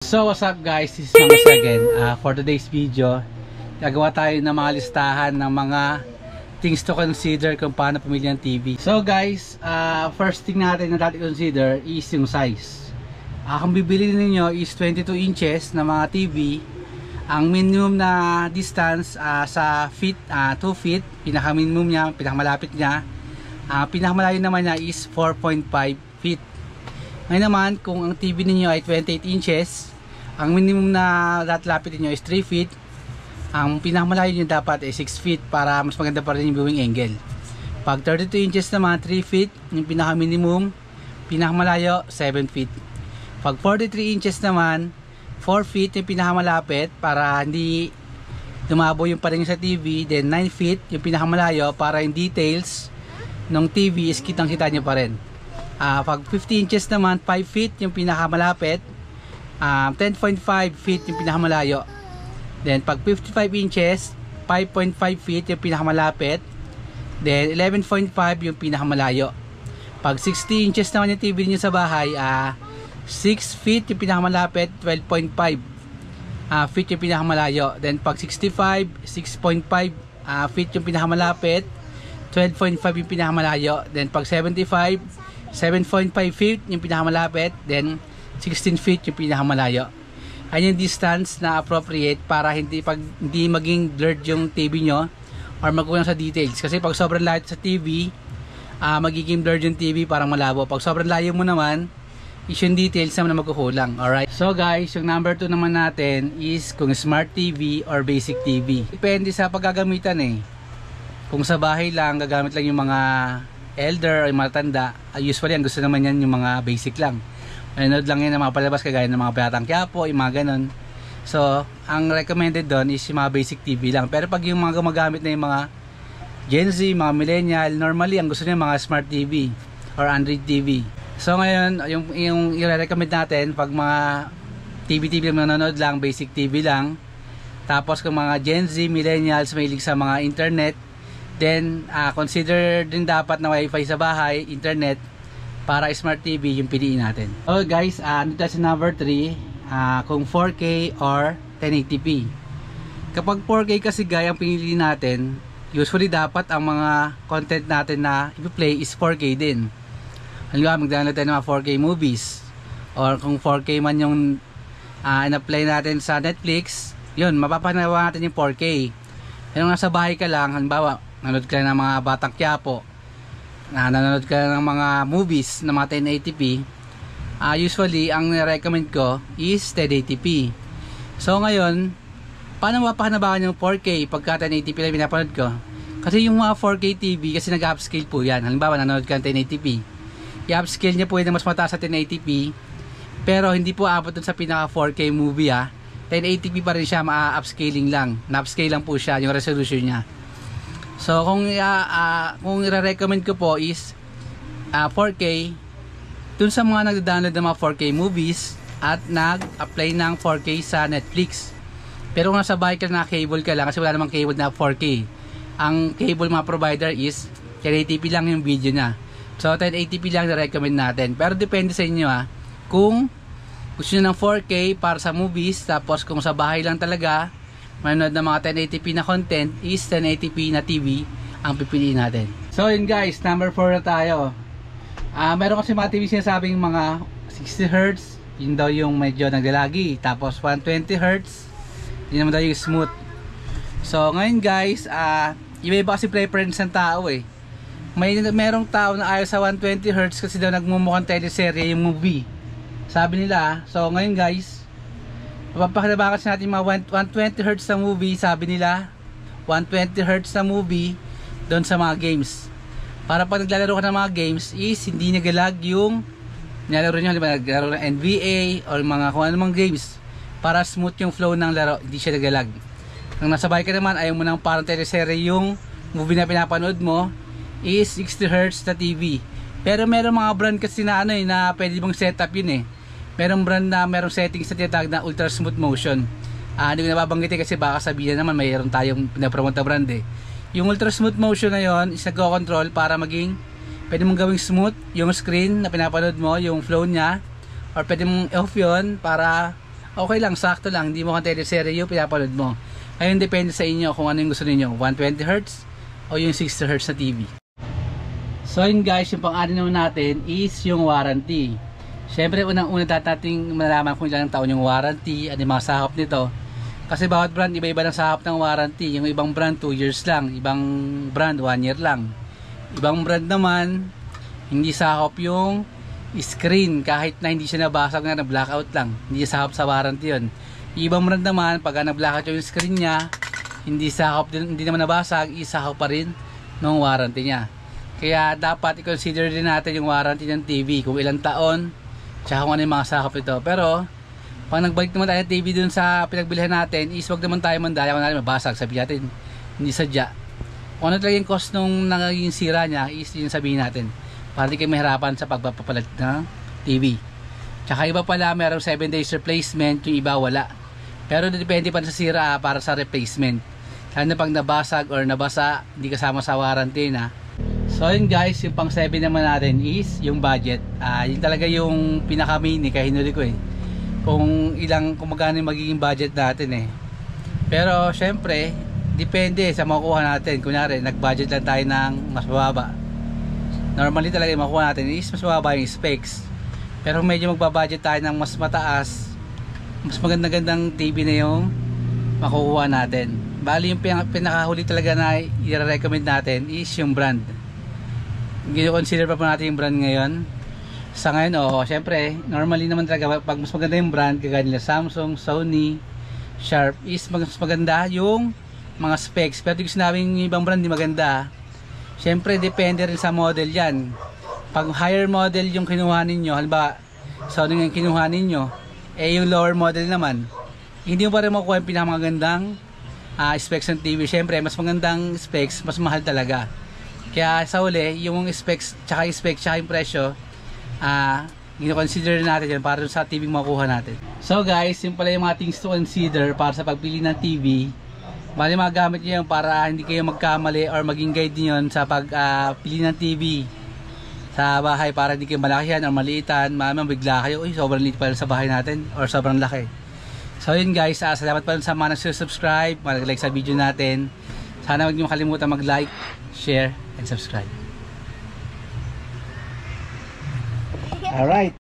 So what's up guys, this is Mangos again. For today's video, gagawa tayo ng mga listahan ng mga things to consider kung paano pumili ng TV. So guys, first thing natin na dapat consider is yung size. Kung bibili ninyo is 22 inches na mga TV, ang minimum na distance sa feet, 2 feet, pinaka-minimum niya, pinakamalapit niya. Pinakamalayo naman niya is 4.5 feet. Ngayon naman, kung ang TV ninyo ay 28 inches, ang minimum na lapit niyo is 3 feet. Ang pinakamalayo niyo dapat ay 6 feet para mas maganda pa rin yung viewing angle. Pag 32 inches naman, 3 feet, yung pinaka-minimum, pinakamalayo, 7 feet. Pag 43 inches naman, 4 feet yung pinakamalapit para hindi lumabo yung paring sa TV. Then 9 feet yung pinakamalayo para yung details ng TV is kitang-kita nyo pa rin. Pag 50 inches naman, 5 feet yung pinakamalapit, 10.5 feet yung pinakamalayo. Then pag 55 inches, 5.5 feet yung pinakamalapit, then 11.5 yung pinakamalayo. Pag 60 inches naman yung TV niyo sa bahay, 6 feet yung pinakamalapit, 12.5 feet yung pinakamalayo. Then pag 65, 6.5 feet yung pinakamalapit, 12.5 yung pinakamalayo. Then pag 75, 7.5 feet yung pinakamalapit, then 16 feet yung pinakamalayo. Ayun yung distance na appropriate para hindi maging blurred yung TV nyo or magkulang sa details. Kasi pag sobrang layo sa TV, magiging blurred yung TV, parang malabo. Pag sobrang layo mo naman, is yung details naman na magkukulang. Alright? So guys, yung number 2 naman natin is kung smart TV or basic TV. Depende sa paggagamitan eh. Kung sa bahay lang, gagamit lang yung mga elder o yung matanda, usually ang gusto naman yan yung mga basic lang. Nanood lang yan ng mga palabas kagaya ng mga Batang Quiapo, yung mga ganun. So, ang recommended doon is yung mga basic TV lang. Pero pag yung mga gumagamit na yung mga Gen Z, mga millennial, normally ang gusto niya mga smart TV or Android TV. So ngayon, yung i-recommend natin pag mga TV lang nanonood lang, basic TV lang. Tapos kung mga Gen Z, millennials, mahilig sa mga internet, then consider din dapat na wifi sa bahay, internet, para smart TV yung piliin natin. So guys, dito sa number 3, kung 4K or 1080p. Kapag 4K kasi guys ang pinili natin, usually dapat ang mga content natin na i-play is 4K din. Halimbawa, mag-download tayo ng mga 4K movies, or kung 4K man yung ina-play natin sa Netflix, yun, mapapanawa natin yung 4K. Kung nasa bahay ka lang, halimbawa, nanonood ka ng mga Batang Quiapo, nanonood ka ng mga movies na mga 1080p, usually ang recommend ko is 1080p. So ngayon, paano mapapanabakan yung 4K pagka 1080p lang pinapanood ko? Kasi yung mga 4K TV, kasi nag-upscale po yan. Halimbawa, nanonood ka ng 1080p, i-upscale niya po yung mas mataas sa 1080p, pero hindi po abot dun sa pinaka 4K movie 1080p pa rin siya, ma-upscaling lang, na-upscale lang po siya yung resolution niya. So kung i-recommend ko po is 4K dun sa mga nagda-download ng mga 4K movies at nag-apply ng 4K sa Netflix. Pero kung nasa bahay ka na cable ka lang, kasi wala namang cable na 4K, ang cable mga provider is 1080p lang yung video niya. So 1080p lang na-recommend natin. Pero depende sa inyo kung gusto nyo ng 4K para sa movies, tapos kung sa bahay lang talaga manood ng mga 1080p na content, is 1080p na TV ang pipiliin natin. So yun guys, number 4 na tayo. Meron kasi mga TV sinasabing mga 60Hz, yun daw yung medyo naglalagi. Tapos 120Hz, yun naman daw yung smooth. So ngayon guys, iba-iba kasi preference ng tao eh. Merong tao na ayaw sa 120Hz kasi daw nagmumukhang teleserye yung movie, sabi nila. So ngayon guys, mapapakinabangan natin mga 120Hz sa movie, sabi nila 120Hz sa movie doon sa mga games, para pag naglalaro ka ng mga games is hindi nagalag yung nilalaro nyo. Halimbawa naglaro ng NBA or mga kung anumang games, para smooth yung flow ng laro, hindi siya nagalag. Kung nasa bahay ka naman, ayaw mo nang parang teleserye yung movie na pinapanood mo, is 60Hz na TV. Pero meron mga brand kasi na na pwede mong setup yun eh. Merong brand na merong settings na tinatawag na ultra smooth motion. Hindi ko nababanggitin kasi baka sabihin naman mayroon tayong pinapromote na brand eh. Yung ultra smooth motion na yon is nagko-control para maging pwede mong gawing smooth yung screen na pinapanood mo, yung flow niya, or pwede mong off yun para okay lang, sakto lang, hindi mo kang teleserye yung pinapanood mo. Ngayon depende sa inyo kung ano yung gusto niyo, 120Hz o yung 60Hz na TV. So yun guys, yung pang-anim naman natin is yung warranty. Syempre unang-una nating malalaman kung ilang taon yung warranty, ano yung mga sakop nito. Kasi bawat brand iba-iba ng sakop ng warranty. Yung ibang brand 2 years lang, ibang brand 1 year lang. Ibang brand naman hindi sakop yung screen, kahit na hindi siya nabasag na blackout lang, hindi sakop sa warranty yun. Ibang brand naman pag na-blackout yung screen niya, hindi sakop din, hindi naman nabasag, isakop pa rin ng warranty niya. Kaya dapat i-consider din natin yung warranty ng TV, kung ilang taon tsaka kung ano yung mga sakop ito. Pero pag nagbalik naman tayo ng TV dun sa pinagbilihan natin, is wag naman tayo mandaya kung natin mabasag, sabihin natin hindi sadya. Kung ano talaga yung cost nung naging sira niya, is yun sabihin natin, para di kayo mahirapan sa pagpapapalit ng TV. Tsaka iba pala merong 7 days replacement, yung iba wala. Pero depende pa sa sira para sa replacement. Lalo na pag nabasag or nabasa, hindi kasama sa warranty na. So yun guys, yung pang 7 naman natin is yung budget. Yun talaga yung pinaka-main kaya hinuli ko kung magkano yung magiging budget natin Pero syempre depende sa makukuha natin. Kunyari nag-budget lang tayo ng mas mababa, normally talaga yung makukuha natin is mas mababa yung specs. Pero medyo magbabudget tayo ng mas mataas, mas magandang TV na yung makukuha natin. Bali yung pinakahuli talaga na i-recommend natin is yung brand. Gino-consider pa po natin yung brand ngayon. Sa ngayon, syempre, normally naman talaga pag mas maganda yung brand, kagaya nila Samsung, Sony, Sharp, is mas maganda yung mga specs. Pero kung sinabing yung ibang brand di maganda, syempre depende rin sa model yan. Pag higher model yung kinuha ninyo, halimbawa Sony yung kinuha ninyo, yung lower model naman, hindi mo pa rin makuha yung pinakamagandang specs ng TV. Syempre mas magandang specs, mas mahal talaga. Kaya sa uli, yung specs tsaka yung presyo, gino-consider natin yan para sa TV makuha natin. So guys, yung pala yung mga things to consider para sa pagpili ng TV. Bali magamit nyo yan para hindi kayo magkamali or maging guide nyo yun sa pagpili ng TV sa bahay, para hindi kayo malakihan or maliitan. Mamang bigla kayo, uy, sobrang liit pala sa bahay natin or sobrang laki. So yun guys, salamat pa rin sa mga nag-subscribe, mag-like sa video natin. Sana huwag niyo makalimutan mag-like, share, and subscribe. Alright.